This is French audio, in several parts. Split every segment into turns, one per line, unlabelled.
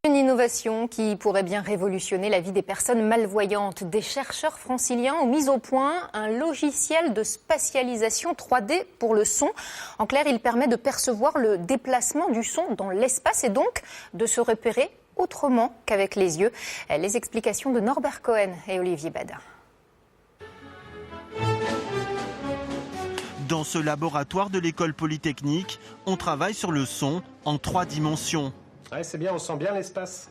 Une innovation qui pourrait bien révolutionner la vie des personnes malvoyantes. Des chercheurs franciliens ont mis au point un logiciel de spatialisation 3D pour le son. En clair, il permet de percevoir le déplacement du son dans l'espace et donc de se repérer autrement qu'avec les yeux. Les explications de Norbert Cohen et Olivier Badin.
Dans ce laboratoire de l'école polytechnique, on travaille sur le son en 3 dimensions.
Ouais, c'est bien, on sent bien l'espace.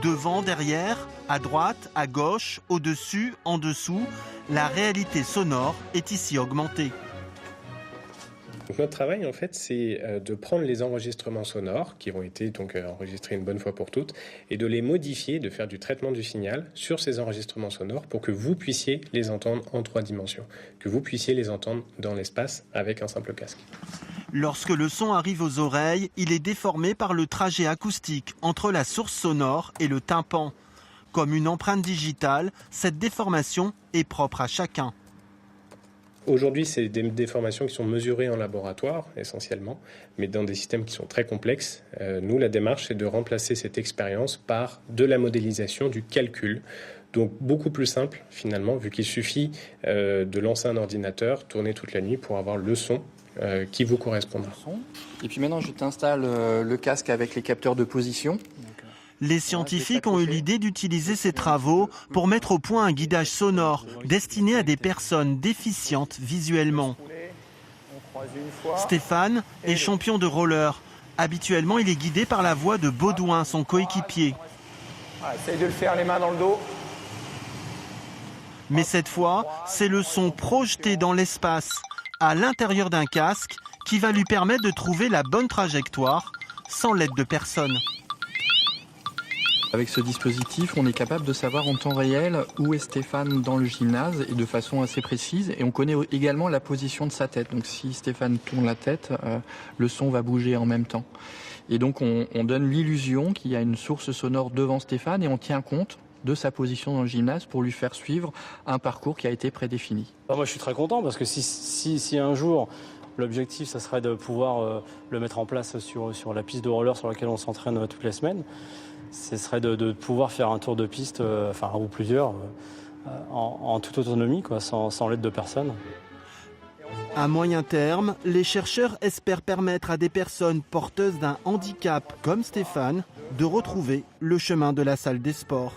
Devant, derrière, à droite, à gauche, au-dessus, en dessous, la réalité sonore est ici augmentée.
Donc notre travail, en fait, c'est de prendre les enregistrements sonores qui ont été donc enregistrés une bonne fois pour toutes et de les modifier, de faire du traitement du signal sur ces enregistrements sonores pour que vous puissiez les entendre en 3 dimensions, que vous puissiez les entendre dans l'espace avec un simple casque.
Lorsque le son arrive aux oreilles, il est déformé par le trajet acoustique entre la source sonore et le tympan. Comme une empreinte digitale, cette déformation est propre à chacun.
Aujourd'hui, c'est des déformations qui sont mesurées en laboratoire, essentiellement, mais dans des systèmes qui sont très complexes. Nous, la démarche, c'est de remplacer cette expérience par de la modélisation, du calcul. Donc, beaucoup plus simple, finalement, vu qu'il suffit de lancer un ordinateur, tourner toute la nuit pour avoir le son qui vous correspondra.
Et puis maintenant, je t'installe le casque avec les capteurs de position.
Les scientifiques ont eu l'idée d'utiliser ces travaux pour mettre au point un guidage sonore destiné à des personnes déficientes visuellement. Stéphane est champion de roller. Habituellement, il est guidé par la voix de Baudouin, son coéquipier.
Essaye de le faire les mains dans le dos.
Mais cette fois, c'est le son projeté dans l'espace, à l'intérieur d'un casque, qui va lui permettre de trouver la bonne trajectoire sans l'aide de personne.
Avec ce dispositif, on est capable de savoir en temps réel où est Stéphane dans le gymnase et de façon assez précise. Et on connaît également la position de sa tête. Donc si Stéphane tourne la tête, le son va bouger en même temps. Et donc on donne l'illusion qu'il y a une source sonore devant Stéphane et on tient compte de sa position dans le gymnase pour lui faire suivre un parcours qui a été prédéfini.
Moi je suis très content parce que si un jour l'objectif ça serait de pouvoir le mettre en place sur la piste de roller sur laquelle on s'entraîne toutes les semaines, ce serait de pouvoir faire un tour de piste, ou plusieurs, en toute autonomie, sans l'aide de personne.
À moyen terme, les chercheurs espèrent permettre à des personnes porteuses d'un handicap comme Stéphane de retrouver le chemin de la salle des sports.